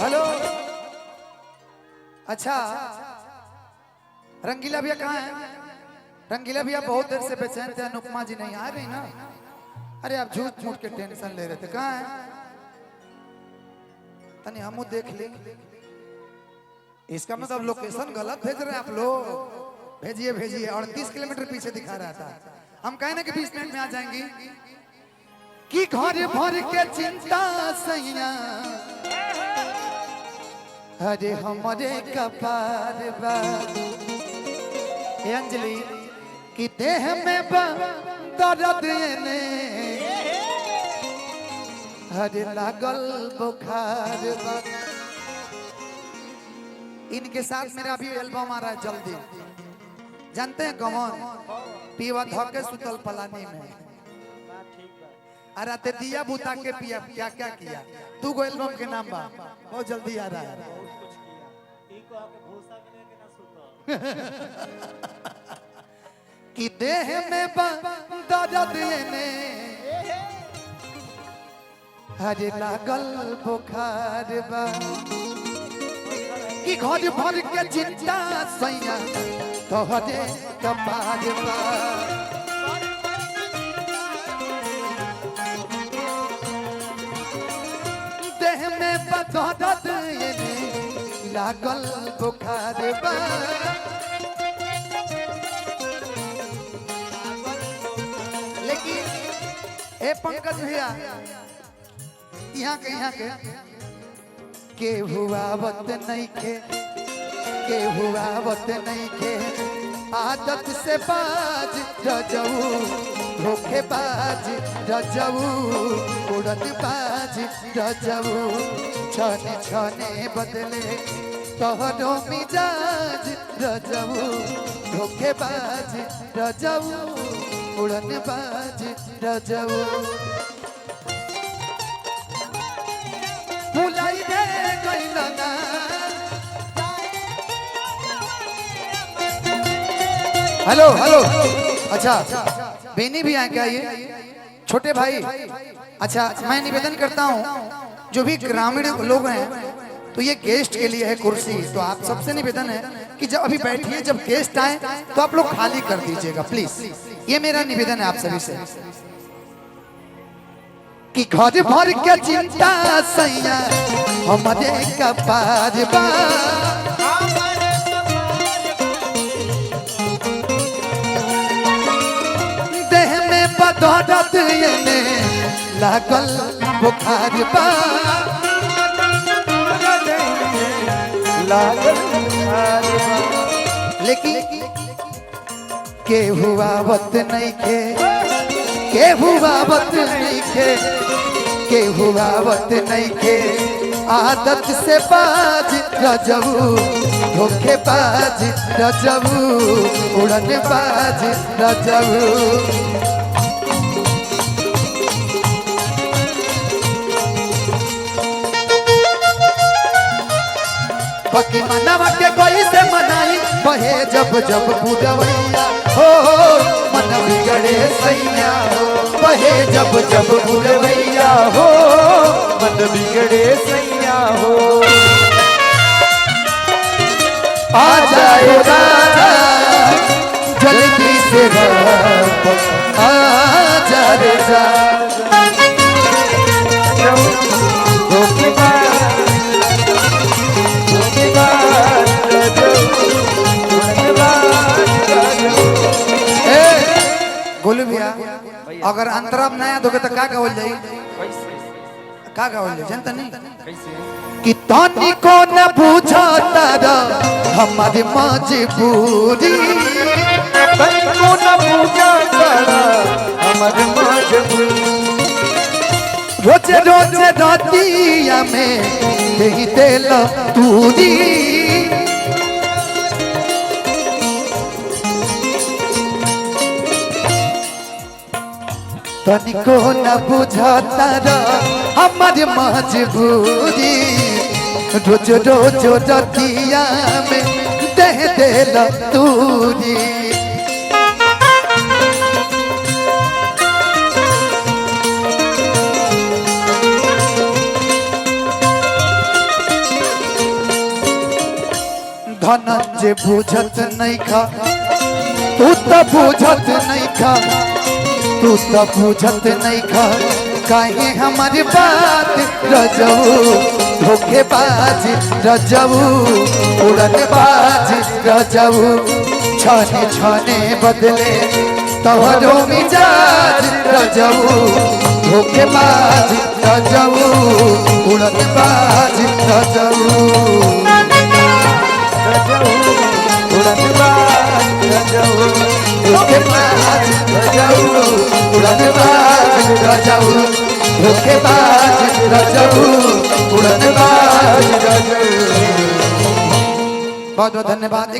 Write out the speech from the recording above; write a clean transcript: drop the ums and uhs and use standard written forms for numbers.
Hello. अच्छा रंगीला भैया कहाँ है? रंगीला भैया बहुत देर से बेचैन थे, अनुपमा जी नहीं आ गई ना। अरे आप झूठ मूठ के टेंशन ले रहे थे, कहाँ है? तनी हम देख ले। इसका मतलब लोकेशन गलत भेज रहे हैं आप लोग। भेजिए भेजिए। 38 किलोमीटर पीछे दिखा रहा था। हम कहे ना कि 20 मिनट में आ जाएंगी। कि घर भर के चिंता सैया अरे हमारे कपार बा। अंजलि कि देह में दर्द ने अरे लागल बुखार बा। इनके साथ मेरा भी एल्बम आ रहा है जल्दी। जानते हैं कौन? पीवा धोके सुतल पलानी में। अरे दिया बुता के पिया क्या क्या किया। तू को एल्बम के नाम बा बहुत जल्दी आ रहा है। कि देह में दर्द ने हरे लागल बुखार बा। कि घर भर के चिंता सैया तोहरे कपार बा। देह में दर्द ने लागल बुखार बा। लेकिन ए पंकज भैया यहाँ के हुआ वत नहीं के हुआ वत नहीं के आदत से बाज रजऊ धोखेबाज रजऊ उड़द बाज रजऊ छने छने बदले तोहरो मिजाज रजऊ धोखेबाज रजऊ उड़न बाज रजऊ। भुलाई दे गइल ना हेलो हेलो। अच्छा बेनी भी आए क्या ये छोटे भाई? अच्छा मैं निवेदन करता हूँ जो भी ग्रामीण लोग हैं तो ये गेस्ट के लिए है कुर्सी। तो आप सबसे निवेदन है कि जब अभी बैठिए, जब गेस्ट आए तो आप लोग खाली कर दीजिएगा प्लीज। ये मेरा निवेदन है आप सभी से। कि घर भर के चिंता सैया हमारे कपार बा। देह में दर्द ने लागल बुखार बा। लेकिन के हुआ वत नहीं के हुआ वत नहीं के हुआ वत नहीं के आदत से बाज रजऊ धोखेबाज रजऊ उड़न बाज रजऊ। बाकी मनवा के कोई से मनाई बहे जब जब बुदवैया हो मन बिगड़े सैया हो। बहे जब जब बुदवैया हो मन बिगड़े सैया हो। आ जाए राजा जल्दी से आ जा रे जा। गोलू भैया अगर अंतराब नया दोगे तो क्या गावल जाई? क्या गावल जाई जानता नहीं? कि तानी को न बुझाता हमारी मजबूरी। तानी को न बुझाता हमारी मजबूरी। रोज रोज रातिया में दही दिल तूरी। तनिको न बुझाता हमारी मजबूरी। रोज रोज रतिया में दह दिल तूरी। धनंजय बुझत नहीं खा, तू तो बुझत नहीं खा, तू तो बुझत नहीं खा, काहे हमारी बात रजऊ धोखेबाज रजऊ उड़नबाज रजऊ छाने छाने बदले तोहरो मिजाज रजऊ धोखेबाज रजऊ उड़नबाज रजऊ धोखेबाज रजऊ उड़नबाज रजऊ धोखेबाज रजऊ उड़नबाज रजऊ। बहुत बहुत धन्यवाद।